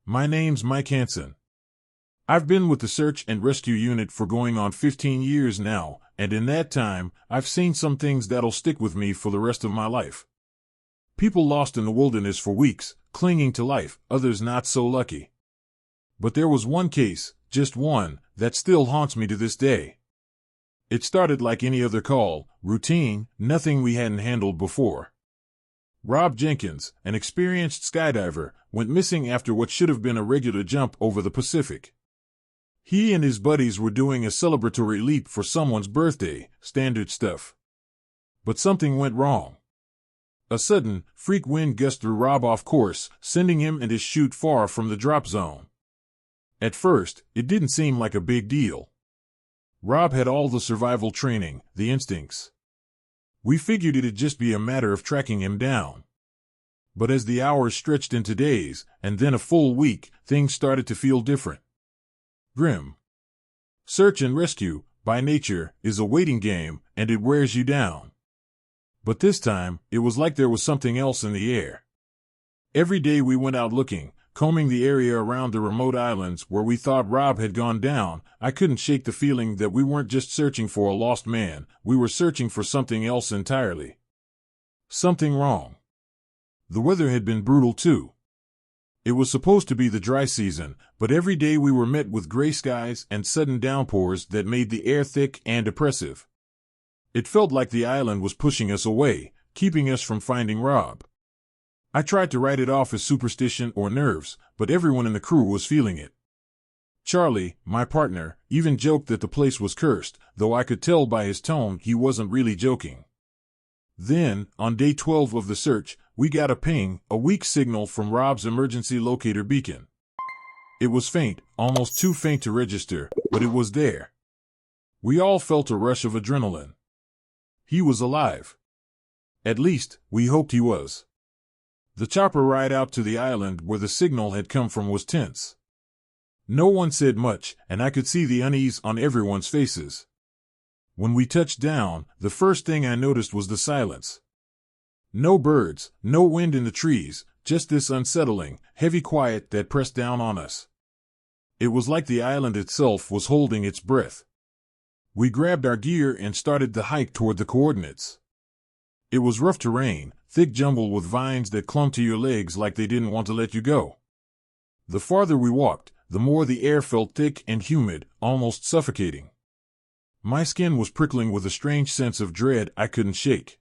My name's Mike Hansen. I've been with the Search and Rescue Unit for going on 15 years now, and in that time, I've seen some things that'll stick with me for the rest of my life. People lost in the wilderness for weeks, clinging to life, others not so lucky. But there was one case, just one, that still haunts me to this day. It started like any other call, routine, nothing we hadn't handled before. Rob Jenkins, an experienced skydiver, went missing after what should have been a regular jump over the Pacific. He and his buddies were doing a celebratory leap for someone's birthday, standard stuff. But something went wrong. A sudden, freak wind gust threw Rob off course, sending him and his chute far from the drop zone. At first, it didn't seem like a big deal. Rob had all the survival training, the instincts. We figured it'd just be a matter of tracking him down. But as the hours stretched into days, and then a full week, things started to feel different. Grim. Search and rescue, by nature, is a waiting game, and it wears you down. But this time, it was like there was something else in the air. Every day we went out looking, combing the area around the remote islands where we thought Rob had gone down. I couldn't shake the feeling that we weren't just searching for a lost man, we were searching for something else entirely. Something wrong. The weather had been brutal too. It was supposed to be the dry season, but every day we were met with gray skies and sudden downpours that made the air thick and oppressive. It felt like the island was pushing us away, keeping us from finding Rob. I tried to write it off as superstition or nerves, but everyone in the crew was feeling it. Charlie, my partner, even joked that the place was cursed, though I could tell by his tone he wasn't really joking. Then, on day 12 of the search, we got a ping, a weak signal from Rob's emergency locator beacon. It was faint, almost too faint to register, but it was there. We all felt a rush of adrenaline. He was alive. At least, we hoped he was. The chopper ride out to the island where the signal had come from was tense. No one said much, and I could see the unease on everyone's faces. When we touched down, the first thing I noticed was the silence. No birds, no wind in the trees, just this unsettling, heavy quiet that pressed down on us. It was like the island itself was holding its breath. We grabbed our gear and started the hike toward the coordinates. It was rough terrain, thick jungle with vines that clung to your legs like they didn't want to let you go. The farther we walked, the more the air felt thick and humid, almost suffocating. My skin was prickling with a strange sense of dread I couldn't shake.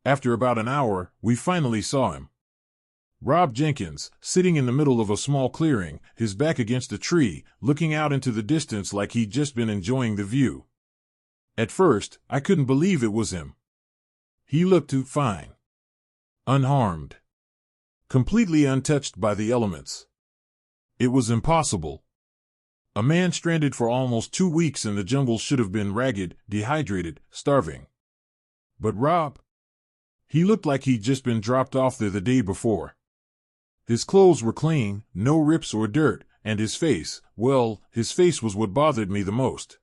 After about an hour, we finally saw him. Rob Jenkins, sitting in the middle of a small clearing, his back against a tree, looking out into the distance like he'd just been enjoying the view. At first, I couldn't believe it was him. He looked too fine. Unharmed. Completely untouched by the elements. It was impossible. A man stranded for almost 2 weeks in the jungle should have been ragged, dehydrated, starving. But Rob? He looked like he'd just been dropped off there the day before. His clothes were clean, no rips or dirt, and his face, well, his face was what bothered me the most.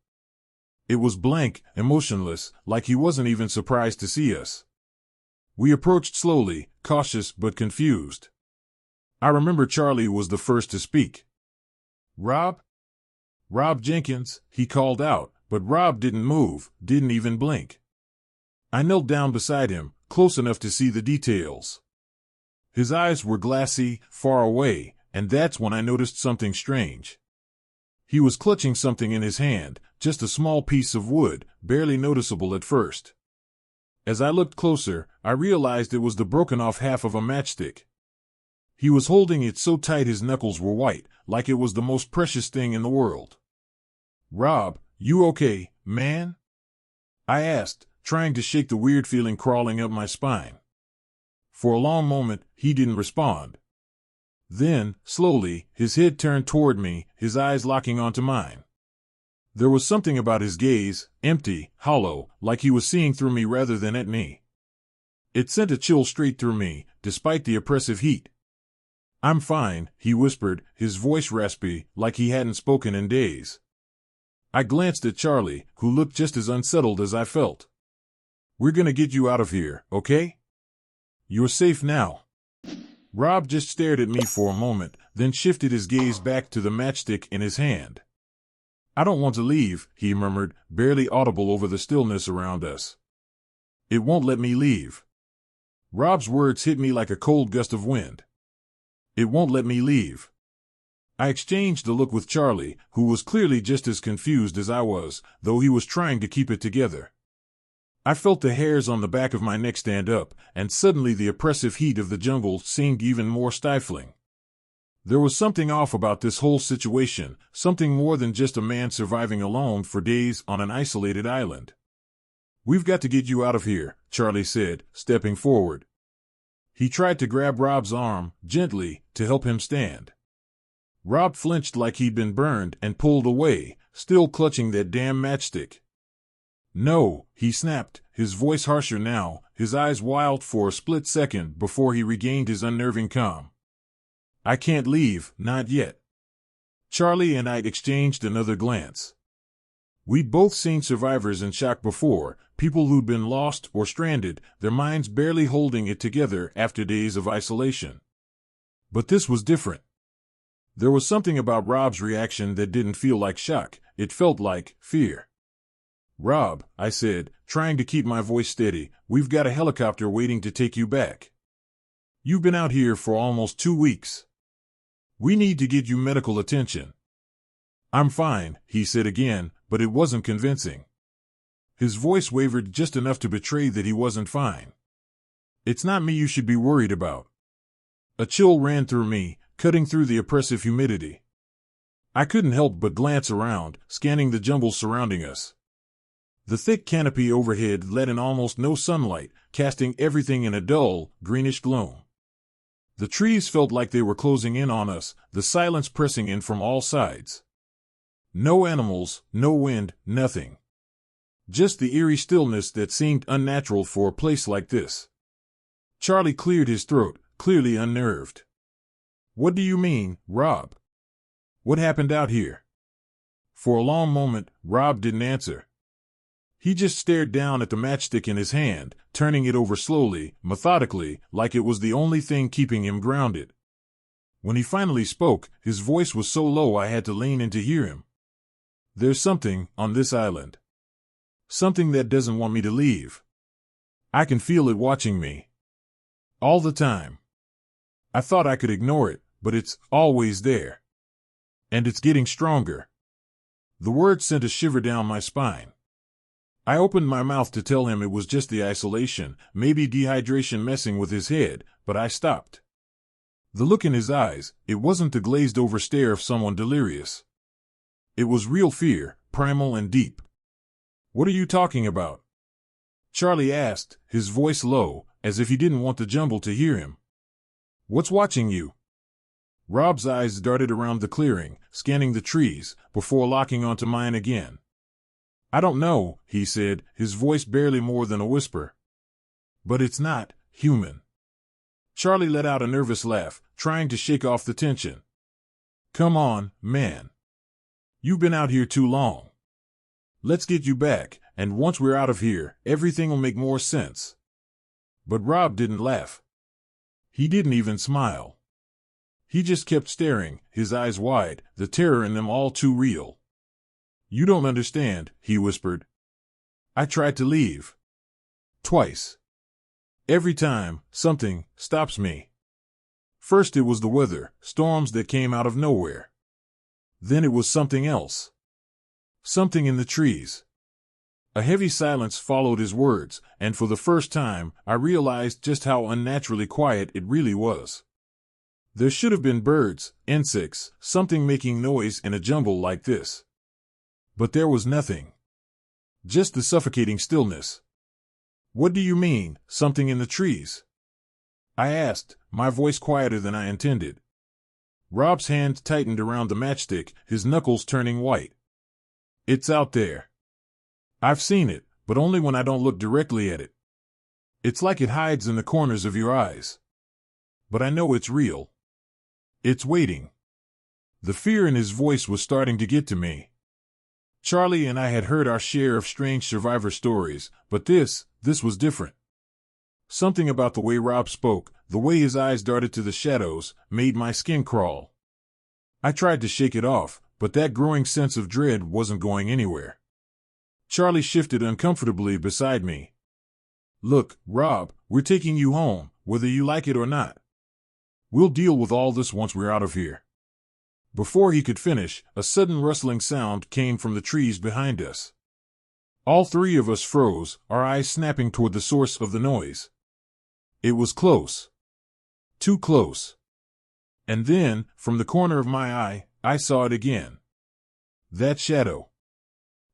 It was blank, emotionless, like he wasn't even surprised to see us. We approached slowly, cautious but confused. I remember Charlie was the first to speak. "Rob? Rob Jenkins," he called out, but Rob didn't move, didn't even blink. I knelt down beside him, close enough to see the details. His eyes were glassy, far away, and that's when I noticed something strange. He was clutching something in his hand, just a small piece of wood, barely noticeable at first. As I looked closer, I realized it was the broken-off half of a matchstick. He was holding it so tight his knuckles were white, like it was the most precious thing in the world. "Rob, you okay, man?" I asked, trying to shake the weird feeling crawling up my spine. For a long moment, he didn't respond. Then, slowly, his head turned toward me, his eyes locking onto mine. There was something about his gaze, empty, hollow, like he was seeing through me rather than at me. It sent a chill straight through me, despite the oppressive heat. "I'm fine," he whispered, his voice raspy, like he hadn't spoken in days. I glanced at Charlie, who looked just as unsettled as I felt. "We're gonna get you out of here, okay? You're safe now." Rob just stared at me for a moment, then shifted his gaze back to the matchstick in his hand. "I don't want to leave," he murmured, barely audible over the stillness around us. "It won't let me leave." Rob's words hit me like a cold gust of wind. "It won't let me leave." I exchanged a look with Charlie, who was clearly just as confused as I was, though he was trying to keep it together. I felt the hairs on the back of my neck stand up, and suddenly the oppressive heat of the jungle seemed even more stifling. There was something off about this whole situation, something more than just a man surviving alone for days on an isolated island. "We've got to get you out of here," Charlie said, stepping forward. He tried to grab Rob's arm, gently, to help him stand. Rob flinched like he'd been burned and pulled away, still clutching that damn matchstick. "No," he snapped, his voice harsher now, his eyes wild for a split second before he regained his unnerving calm. "I can't leave, not yet." Charlie and I exchanged another glance. We'd both seen survivors in shock before, people who'd been lost or stranded, their minds barely holding it together after days of isolation. But this was different. There was something about Rob's reaction that didn't feel like shock, it felt like fear. "Rob," I said, trying to keep my voice steady, "we've got a helicopter waiting to take you back. You've been out here for almost 2 weeks. We need to get you medical attention." "I'm fine," he said again, but it wasn't convincing. His voice wavered just enough to betray that he wasn't fine. "It's not me you should be worried about." A chill ran through me, cutting through the oppressive humidity. I couldn't help but glance around, scanning the jumble surrounding us. The thick canopy overhead let in almost no sunlight, casting everything in a dull, greenish gloom. The trees felt like they were closing in on us, the silence pressing in from all sides. No animals, no wind, nothing. Just the eerie stillness that seemed unnatural for a place like this. Charlie cleared his throat, clearly unnerved. "What do you mean, Rob? What happened out here?" For a long moment, Rob didn't answer. He just stared down at the matchstick in his hand, turning it over slowly, methodically, like it was the only thing keeping him grounded. When he finally spoke, his voice was so low I had to lean in to hear him. "There's something on this island. Something that doesn't want me to leave. I can feel it watching me. All the time. I thought I could ignore it, but it's always there. And it's getting stronger." The words sent a shiver down my spine. I opened my mouth to tell him it was just the isolation, maybe dehydration messing with his head, but I stopped. The look in his eyes, it wasn't the glazed-over stare of someone delirious. It was real fear, primal and deep. "What are you talking about?" Charlie asked, his voice low, as if he didn't want the jumble to hear him. "What's watching you?" Rob's eyes darted around the clearing, scanning the trees, before locking onto mine again. "I don't know," he said, his voice barely more than a whisper. "But it's not human." Charlie let out a nervous laugh, trying to shake off the tension. "Come on, man. You've been out here too long. Let's get you back, and once we're out of here, everything will make more sense." But Rob didn't laugh. He didn't even smile. He just kept staring, his eyes wide, the terror in them all too real. "You don't understand," he whispered. "I tried to leave. Twice. Every time, something stops me. First it was the weather, storms that came out of nowhere. Then it was something else. Something in the trees." A heavy silence followed his words, and for the first time, I realized just how unnaturally quiet it really was. There should have been birds, insects, something making noise in a jumble like this. But there was nothing. Just the suffocating stillness. "What do you mean, something in the trees?" I asked, my voice quieter than I intended. Rob's hand tightened around the matchstick, his knuckles turning white. "It's out there. I've seen it, but only when I don't look directly at it. It's like it hides in the corners of your eyes. But I know it's real. It's waiting." The fear in his voice was starting to get to me. Charlie and I had heard our share of strange survivor stories, but this was different. Something about the way Rob spoke, the way his eyes darted to the shadows, made my skin crawl. I tried to shake it off, but that growing sense of dread wasn't going anywhere. Charlie shifted uncomfortably beside me. Look, Rob, we're taking you home, whether you like it or not. We'll deal with all this once we're out of here. Before he could finish, a sudden rustling sound came from the trees behind us. All three of us froze, our eyes snapping toward the source of the noise. It was close. Too close. And then, from the corner of my eye, I saw it again. That shadow.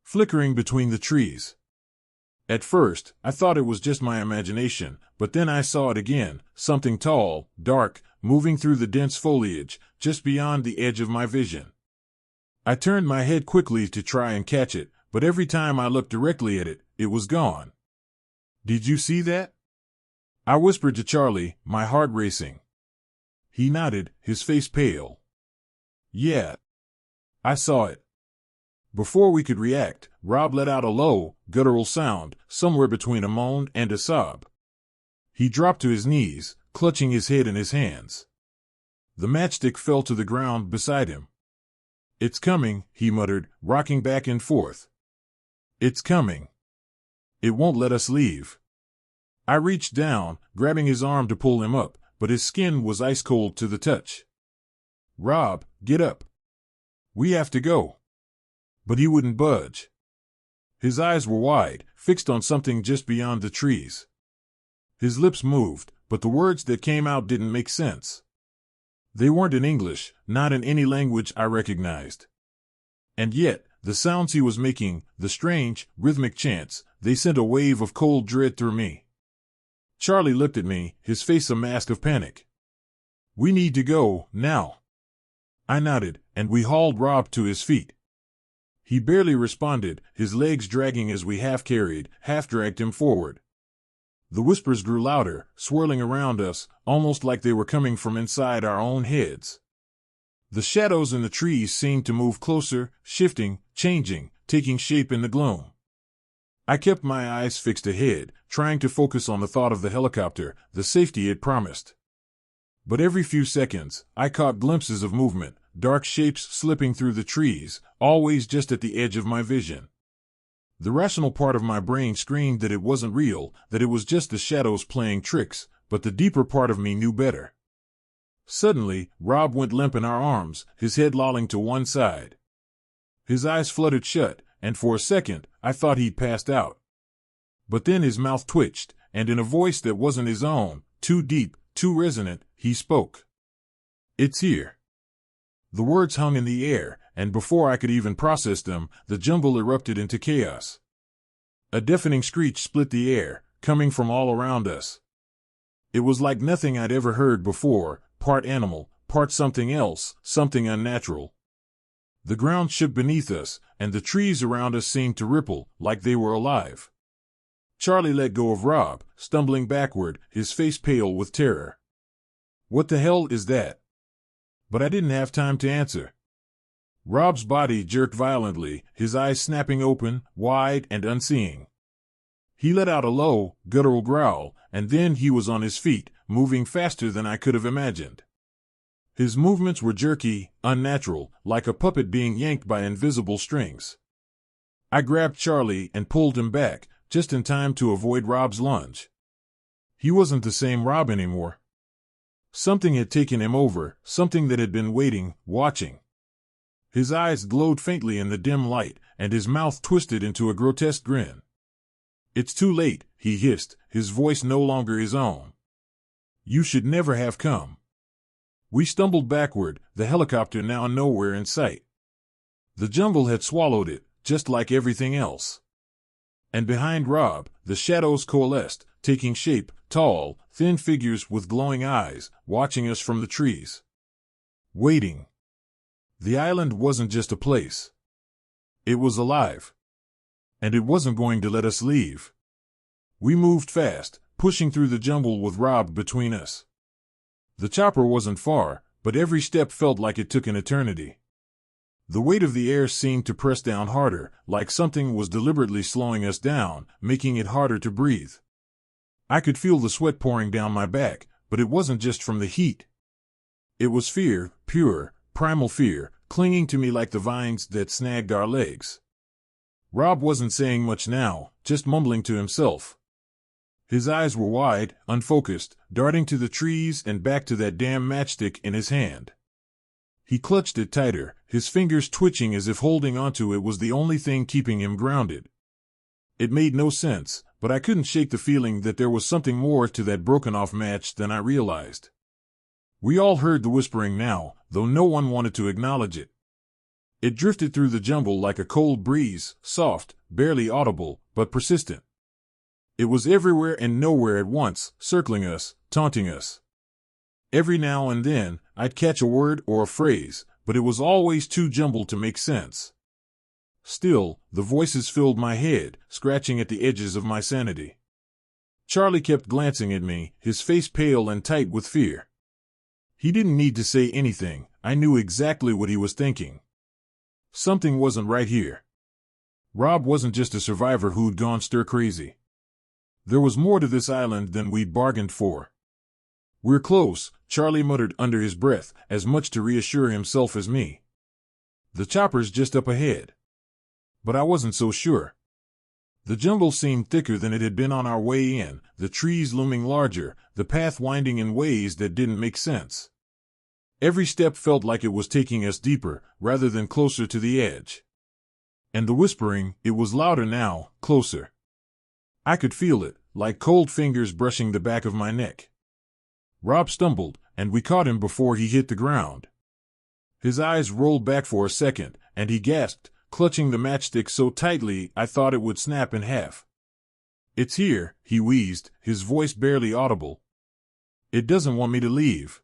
Flickering between the trees. At first, I thought it was just my imagination, but then I saw it again, something tall, dark, moving through the dense foliage, just beyond the edge of my vision. I turned my head quickly to try and catch it, but every time I looked directly at it, it was gone. Did you see that? I whispered to Charlie, my heart racing. He nodded, his face pale. Yeah. I saw it. Before we could react, Rob let out a low, guttural sound, somewhere between a moan and a sob. He dropped to his knees, clutching his head in his hands. The matchstick fell to the ground beside him. It's coming, he muttered, rocking back and forth. It's coming. It won't let us leave. I reached down, grabbing his arm to pull him up, but his skin was ice cold to the touch. Rob, get up. We have to go. But he wouldn't budge. His eyes were wide, fixed on something just beyond the trees. His lips moved, but the words that came out didn't make sense. They weren't in English, not in any language I recognized. And yet, the sounds he was making, the strange, rhythmic chants, they sent a wave of cold dread through me. Charlie looked at me, his face a mask of panic. We need to go, now. I nodded, and we hauled Rob to his feet. He barely responded, his legs dragging as we half-carried, half-dragged him forward. The whispers grew louder, swirling around us, almost like they were coming from inside our own heads. The shadows in the trees seemed to move closer, shifting, changing, taking shape in the gloom. I kept my eyes fixed ahead, trying to focus on the thought of the helicopter, the safety it promised. But every few seconds, I caught glimpses of movement, dark shapes slipping through the trees, always just at the edge of my vision. The rational part of my brain screamed that it wasn't real, that it was just the shadows playing tricks, but the deeper part of me knew better. Suddenly, Rob went limp in our arms, his head lolling to one side. His eyes fluttered shut, and for a second, I thought he'd passed out. But then his mouth twitched, and in a voice that wasn't his own, too deep, too resonant, he spoke. It's here. The words hung in the air, and before I could even process them, the jumble erupted into chaos. A deafening screech split the air, coming from all around us. It was like nothing I'd ever heard before, part animal, part something else, something unnatural. The ground shook beneath us, and the trees around us seemed to ripple, like they were alive. Charlie let go of Rob, stumbling backward, his face pale with terror. What the hell is that? But I didn't have time to answer. Rob's body jerked violently, his eyes snapping open, wide and unseeing. He let out a low, guttural growl, and then he was on his feet, moving faster than I could have imagined. His movements were jerky, unnatural, like a puppet being yanked by invisible strings. I grabbed Charlie and pulled him back, just in time to avoid Rob's lunge. He wasn't the same Rob anymore. Something had taken him over, something that had been waiting, watching. His eyes glowed faintly in the dim light, and his mouth twisted into a grotesque grin. It's too late, he hissed, his voice no longer his own. You should never have come. We stumbled backward, the helicopter now nowhere in sight. The jungle had swallowed it, just like everything else. And behind Rob, the shadows coalesced, taking shape, tall, thin figures with glowing eyes, watching us from the trees. Waiting. The island wasn't just a place. It was alive. And it wasn't going to let us leave. We moved fast, pushing through the jungle with Rob between us. The chopper wasn't far, but every step felt like it took an eternity. The weight of the air seemed to press down harder, like something was deliberately slowing us down, making it harder to breathe. I could feel the sweat pouring down my back, but it wasn't just from the heat. It was fear, pure, primal fear, clinging to me like the vines that snagged our legs. Rob wasn't saying much now, just mumbling to himself. His eyes were wide, unfocused, darting to the trees and back to that damn matchstick in his hand. He clutched it tighter, his fingers twitching as if holding onto it was the only thing keeping him grounded. It made no sense, but I couldn't shake the feeling that there was something more to that broken-off match than I realized. We all heard the whispering now, though no one wanted to acknowledge it. It drifted through the jungle like a cold breeze, soft, barely audible, but persistent. It was everywhere and nowhere at once, circling us, taunting us. Every now and then, I'd catch a word or a phrase, but it was always too jumbled to make sense. Still, the voices filled my head, scratching at the edges of my sanity. Charlie kept glancing at me, his face pale and tight with fear. He didn't need to say anything, I knew exactly what he was thinking. Something wasn't right here. Rob wasn't just a survivor who'd gone stir-crazy. There was more to this island than we'd bargained for. "We're close," Charlie muttered under his breath, as much to reassure himself as me. "The chopper's just up ahead." But I wasn't so sure. The jungle seemed thicker than it had been on our way in, the trees looming larger, the path winding in ways that didn't make sense. Every step felt like it was taking us deeper, rather than closer to the edge. And the whispering, it was louder now, closer. I could feel it, like cold fingers brushing the back of my neck. Rob stumbled, and we caught him before he hit the ground. His eyes rolled back for a second, and he gasped, clutching the matchstick so tightly I thought it would snap in half. "It's here," he wheezed, his voice barely audible. "It doesn't want me to leave."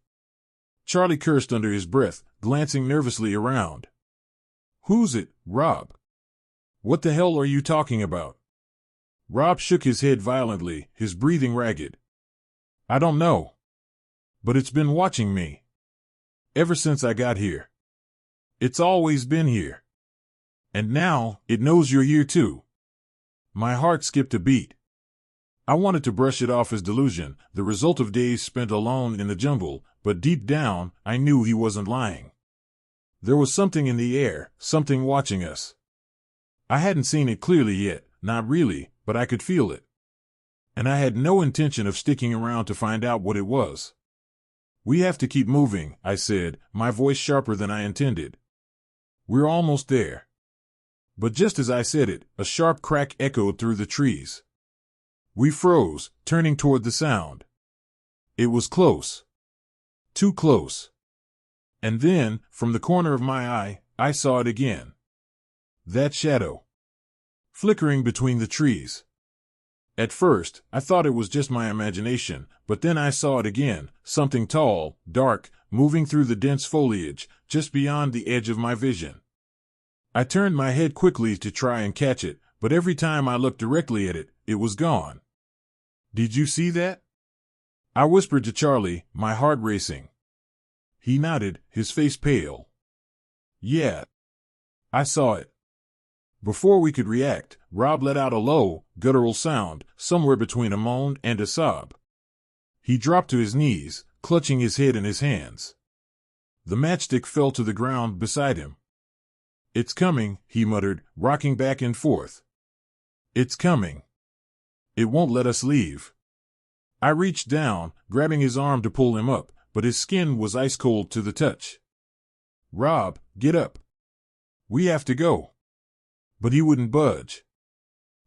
Charlie cursed under his breath, glancing nervously around. "Who's it, Rob? What the hell are you talking about?" Rob shook his head violently, his breathing ragged. "I don't know. But it's been watching me. Ever since I got here. It's always been here. And now, it knows you're here too." My heart skipped a beat. I wanted to brush it off as delusion, the result of days spent alone in the jungle, but deep down, I knew he wasn't lying. There was something in the air, something watching us. I hadn't seen it clearly yet, not really, but I could feel it. And I had no intention of sticking around to find out what it was. "We have to keep moving," I said, my voice sharper than I intended. "We're almost there." But just as I said it, a sharp crack echoed through the trees. We froze, turning toward the sound. It was close. Too close. And then, from the corner of my eye, I saw it again. That shadow. Flickering between the trees. At first, I thought it was just my imagination, but then I saw it again, something tall, dark, moving through the dense foliage, just beyond the edge of my vision. I turned my head quickly to try and catch it, but every time I looked directly at it, it was gone. "Did you see that?" I whispered to Charlie, my heart racing. He nodded, his face pale. "Yeah. I saw it." Before we could react, Rob let out a low, guttural sound, somewhere between a moan and a sob. He dropped to his knees, clutching his head in his hands. The matchstick fell to the ground beside him. "It's coming," he muttered, rocking back and forth. "It's coming. It won't let us leave." I reached down, grabbing his arm to pull him up, but his skin was ice cold to the touch. "Rob, get up. We have to go." But he wouldn't budge.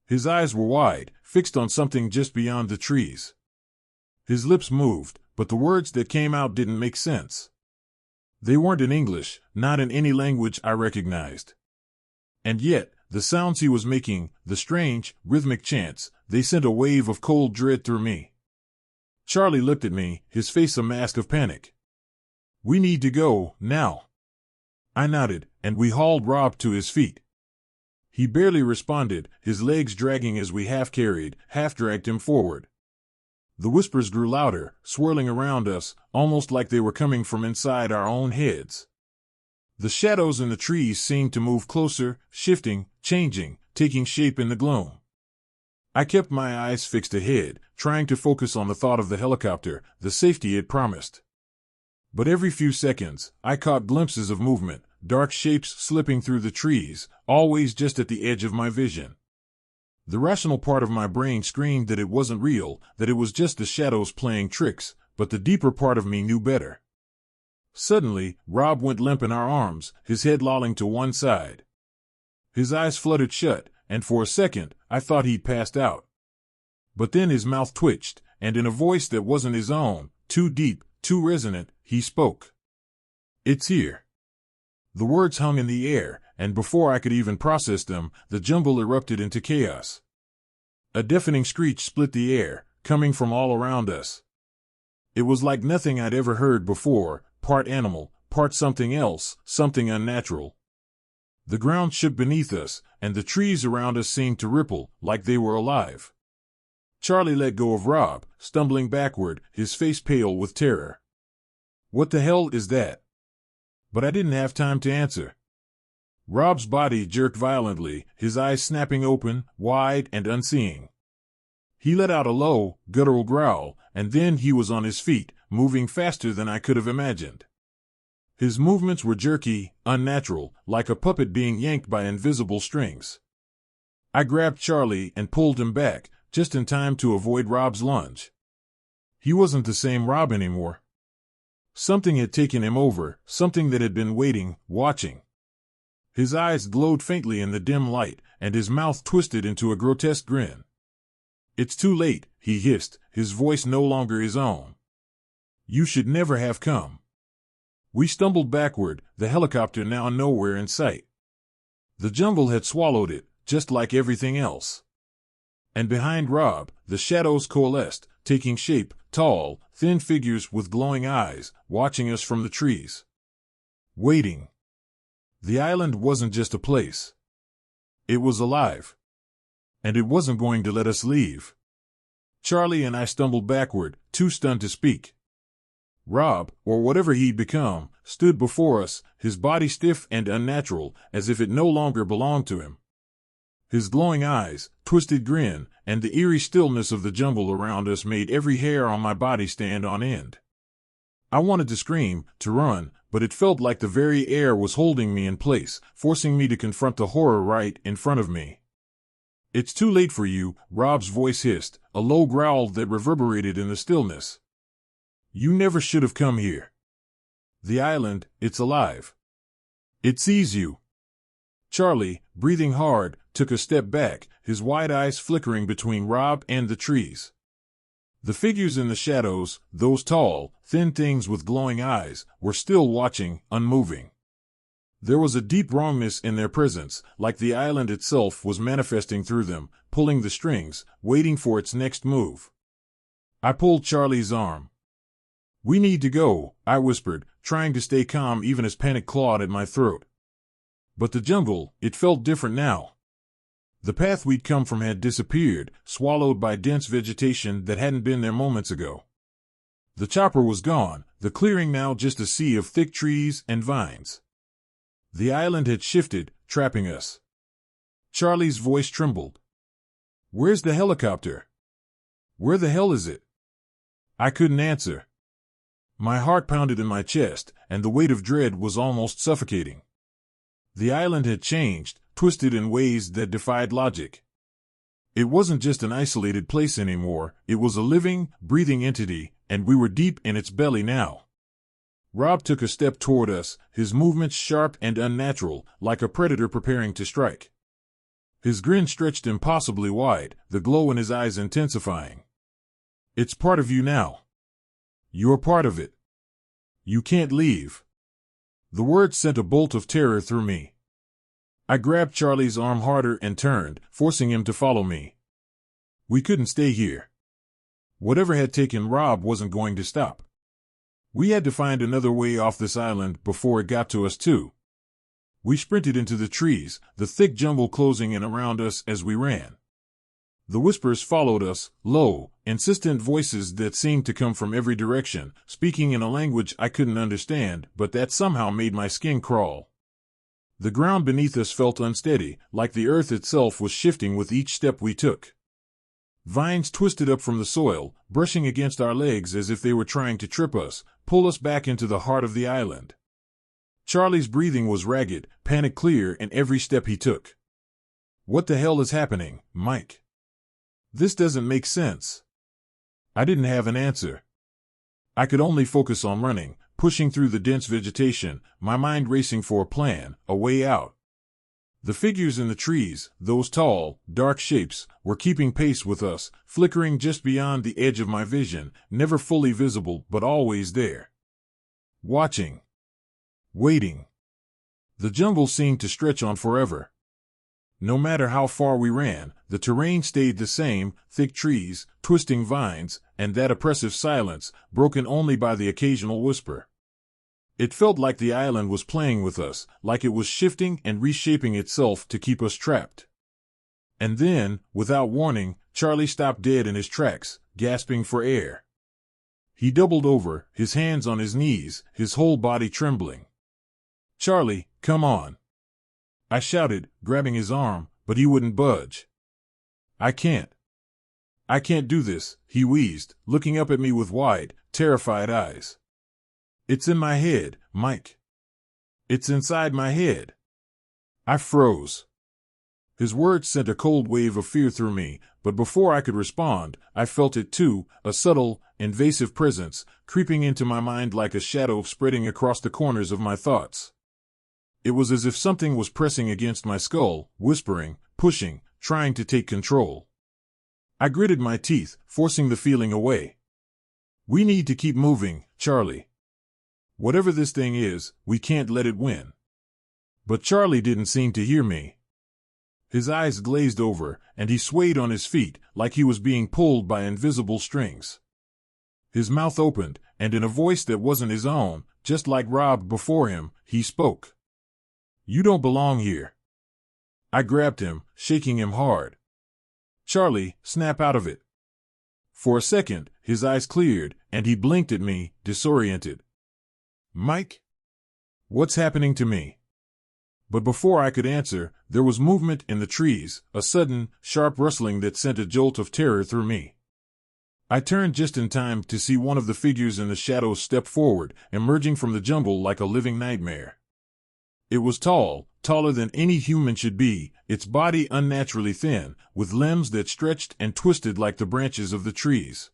His eyes were wide, fixed on something just beyond the trees. His lips moved, but the words that came out didn't make sense. They weren't in English, not in any language I recognized. And yet, the sounds he was making, the strange, rhythmic chants, they sent a wave of cold dread through me. Charlie looked at me, his face a mask of panic. "We need to go, now." I nodded, and we hauled Rob to his feet. He barely responded, his legs dragging as we half-carried, half-dragged him forward. The whispers grew louder, swirling around us, almost like they were coming from inside our own heads. The shadows in the trees seemed to move closer, shifting, changing, taking shape in the gloom. I kept my eyes fixed ahead, trying to focus on the thought of the helicopter, the safety it promised. But every few seconds, I caught glimpses of movement, dark shapes slipping through the trees, always just at the edge of my vision. The rational part of my brain screamed that it wasn't real, that it was just the shadows playing tricks, but the deeper part of me knew better. Suddenly, Rob went limp in our arms, his head lolling to one side. His eyes fluttered shut, and for a second, I thought he'd passed out. But then his mouth twitched, and in a voice that wasn't his own, too deep, too resonant, he spoke. "It's here." The words hung in the air, and before I could even process them, the jungle erupted into chaos. A deafening screech split the air, coming from all around us. It was like nothing I'd ever heard before, part animal, part something else, something unnatural. The ground shook beneath us, and the trees around us seemed to ripple, like they were alive. Charlie let go of Rob, stumbling backward, his face pale with terror. "What the hell is that?" But I didn't have time to answer. Rob's body jerked violently, his eyes snapping open, wide and unseeing. He let out a low, guttural growl, and then he was on his feet, moving faster than I could have imagined. His movements were jerky, unnatural, like a puppet being yanked by invisible strings. I grabbed Charlie and pulled him back, just in time to avoid Rob's lunge. He wasn't the same Rob anymore. Something had taken him over, something that had been waiting, watching. His eyes glowed faintly in the dim light, and his mouth twisted into a grotesque grin. "It's too late," he hissed, his voice no longer his own. "You should never have come." We stumbled backward, the helicopter now nowhere in sight. The jungle had swallowed it, just like everything else. And behind Rob, the shadows coalesced, taking shape, tall, thin figures with glowing eyes, watching us from the trees. Waiting. The island wasn't just a place. It was alive. And it wasn't going to let us leave. Charlie and I stumbled backward, too stunned to speak. Rob, or whatever he'd become, stood before us, his body stiff and unnatural, as if it no longer belonged to him. His glowing eyes, twisted grin, and the eerie stillness of the jungle around us made every hair on my body stand on end. I wanted to scream, to run, but it felt like the very air was holding me in place, forcing me to confront the horror right in front of me. "It's too late for you," Rob's voice hissed, a low growl that reverberated in the stillness. "You never should have come here. The island, it's alive. It sees you." Charlie, breathing hard, took a step back, his wide eyes flickering between Rob and the trees. The figures in the shadows, those tall, thin things with glowing eyes, were still watching, unmoving. There was a deep wrongness in their presence, like the island itself was manifesting through them, pulling the strings, waiting for its next move. I pulled Charlie's arm. "We need to go," I whispered, trying to stay calm even as panic clawed at my throat. But the jungle, it felt different now. The path we'd come from had disappeared, swallowed by dense vegetation that hadn't been there moments ago. The chopper was gone, the clearing now just a sea of thick trees and vines. The island had shifted, trapping us. Charlie's voice trembled. "Where's the helicopter? Where the hell is it?" I couldn't answer. My heart pounded in my chest, and the weight of dread was almost suffocating. The island had changed, twisted in ways that defied logic. It wasn't just an isolated place anymore, it was a living, breathing entity, and we were deep in its belly now. Rob took a step toward us, his movements sharp and unnatural, like a predator preparing to strike. His grin stretched impossibly wide, the glow in his eyes intensifying. "It's part of you now. You're part of it. You can't leave." The words sent a bolt of terror through me. I grabbed Charlie's arm harder and turned, forcing him to follow me. We couldn't stay here. Whatever had taken Rob wasn't going to stop. We had to find another way off this island before it got to us too. We sprinted into the trees, the thick jungle closing in around us as we ran. The whispers followed us, low, insistent voices that seemed to come from every direction, speaking in a language I couldn't understand, but that somehow made my skin crawl. The ground beneath us felt unsteady, like the earth itself was shifting with each step we took. Vines twisted up from the soil, brushing against our legs as if they were trying to trip us, pull us back into the heart of the island. Charlie's breathing was ragged, panic clear in every step he took. "What the hell is happening, Mike? This doesn't make sense." I didn't have an answer. I could only focus on running, pushing through the dense vegetation, my mind racing for a plan, a way out. The figures in the trees, those tall, dark shapes, were keeping pace with us, flickering just beyond the edge of my vision, never fully visible but always there. Watching. Waiting. The jungle seemed to stretch on forever. No matter how far we ran, the terrain stayed the same, thick trees, twisting vines, and that oppressive silence, broken only by the occasional whisper. It felt like the island was playing with us, like it was shifting and reshaping itself to keep us trapped. And then, without warning, Charlie stopped dead in his tracks, gasping for air. He doubled over, his hands on his knees, his whole body trembling. "Charlie, come on!" I shouted, grabbing his arm, but he wouldn't budge. I can't do this," he wheezed, looking up at me with wide, terrified eyes. "It's in my head, Mike. It's inside my head." I froze. His words sent a cold wave of fear through me, but before I could respond, I felt it too, a subtle, invasive presence, creeping into my mind like a shadow spreading across the corners of my thoughts. It was as if something was pressing against my skull, whispering, pushing, trying to take control. I gritted my teeth, forcing the feeling away. "We need to keep moving, Charlie. Whatever this thing is, we can't let it win." But Charlie didn't seem to hear me. His eyes glazed over, and he swayed on his feet like he was being pulled by invisible strings. His mouth opened, and in a voice that wasn't his own, just like Rob before him, he spoke. "You don't belong here." I grabbed him, shaking him hard. "Charlie, snap out of it." For a second, his eyes cleared, and he blinked at me, disoriented. "Mike? What's happening to me?" But before I could answer, there was movement in the trees, a sudden, sharp rustling that sent a jolt of terror through me. I turned just in time to see one of the figures in the shadows step forward, emerging from the jungle like a living nightmare. It was tall, taller than any human should be, its body unnaturally thin, with limbs that stretched and twisted like the branches of the trees.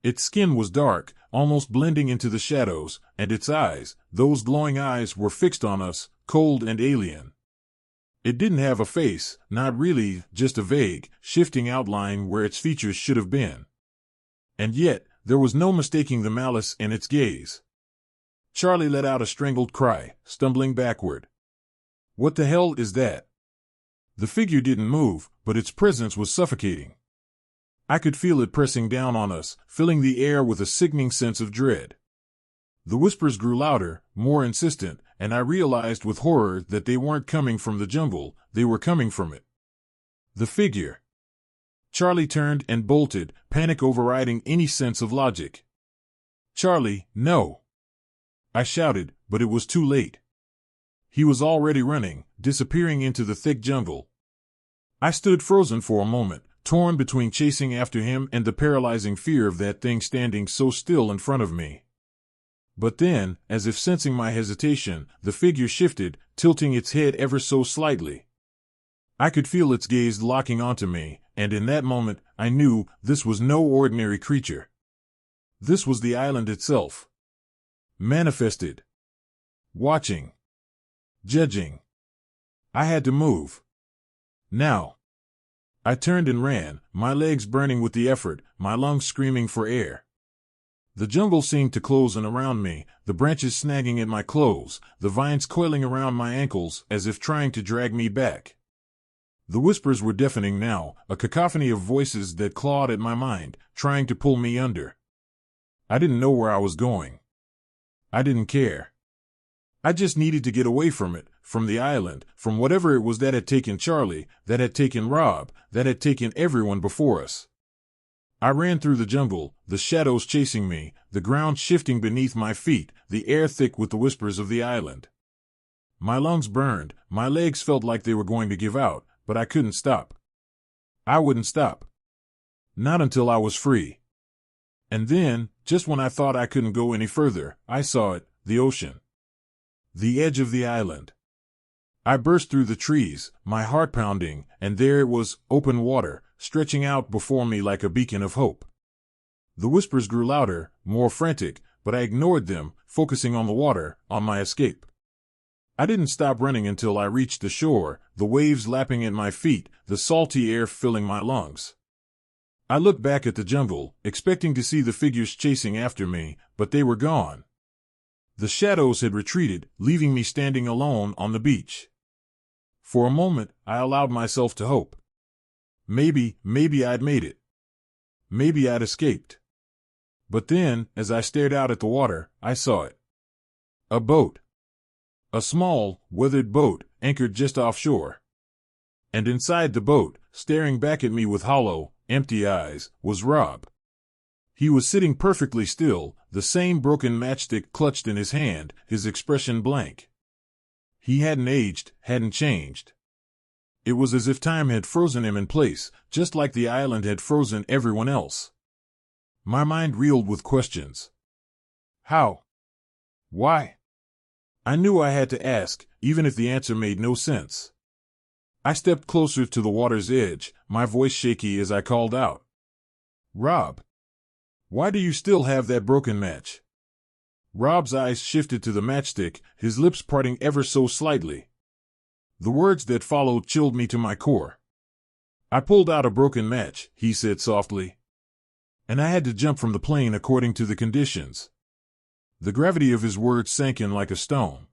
Its skin was dark, almost blending into the shadows, and its eyes, those glowing eyes, were fixed on us, cold and alien. It didn't have a face, not really, just a vague, shifting outline where its features should have been. And yet, there was no mistaking the malice in its gaze. Charlie let out a strangled cry, stumbling backward. "What the hell is that?" The figure didn't move, but its presence was suffocating. I could feel it pressing down on us, filling the air with a sickening sense of dread. The whispers grew louder, more insistent, and I realized with horror that they weren't coming from the jungle, they were coming from it. The figure. Charlie turned and bolted, panic overriding any sense of logic. "Charlie, no!" I shouted, but it was too late. He was already running, disappearing into the thick jungle. I stood frozen for a moment, torn between chasing after him and the paralyzing fear of that thing standing so still in front of me. But then, as if sensing my hesitation, the figure shifted, tilting its head ever so slightly. I could feel its gaze locking onto me, and in that moment, I knew this was no ordinary creature. This was the island itself. Manifested. Watching. Judging. I had to move. Now. I turned and ran, my legs burning with the effort, my lungs screaming for air. The jungle seemed to close in around me, the branches snagging at my clothes, the vines coiling around my ankles as if trying to drag me back. The whispers were deafening now, a cacophony of voices that clawed at my mind, trying to pull me under. I didn't know where I was going. I didn't care. I just needed to get away from it, from the island, from whatever it was that had taken Charlie, that had taken Rob, that had taken everyone before us. I ran through the jungle, the shadows chasing me, the ground shifting beneath my feet, the air thick with the whispers of the island. My lungs burned, my legs felt like they were going to give out, but I couldn't stop. I wouldn't stop. Not until I was free. And then, just when I thought I couldn't go any further, I saw it, the ocean. The edge of the island. I burst through the trees, my heart pounding, and there it was, open water, stretching out before me like a beacon of hope. The whispers grew louder, more frantic, but I ignored them, focusing on the water, on my escape. I didn't stop running until I reached the shore, the waves lapping at my feet, the salty air filling my lungs. I looked back at the jungle, expecting to see the figures chasing after me, but they were gone. The shadows had retreated, leaving me standing alone on the beach. For a moment, I allowed myself to hope. Maybe I'd made it. Maybe I'd escaped. But then, as I stared out at the water, I saw it. A boat. A small, weathered boat, anchored just offshore. And inside the boat, staring back at me with hollow, empty eyes, was Rob. He was sitting perfectly still, the same broken matchstick clutched in his hand, his expression blank. He hadn't aged, hadn't changed. It was as if time had frozen him in place, just like the island had frozen everyone else. My mind reeled with questions. How? Why? I knew I had to ask, even if the answer made no sense. I stepped closer to the water's edge, my voice shaky as I called out. Rob! Why do you still have that broken match? Rob's eyes shifted to the matchstick, his lips parting ever so slightly. The words that followed chilled me to my core. I pulled out a broken match, he said softly. And I had to jump from the plane according to the conditions. The gravity of his words sank in like a stone.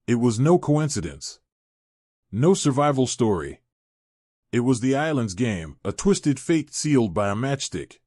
It was no coincidence. No survival story. It was the island's game, a twisted fate sealed by a matchstick.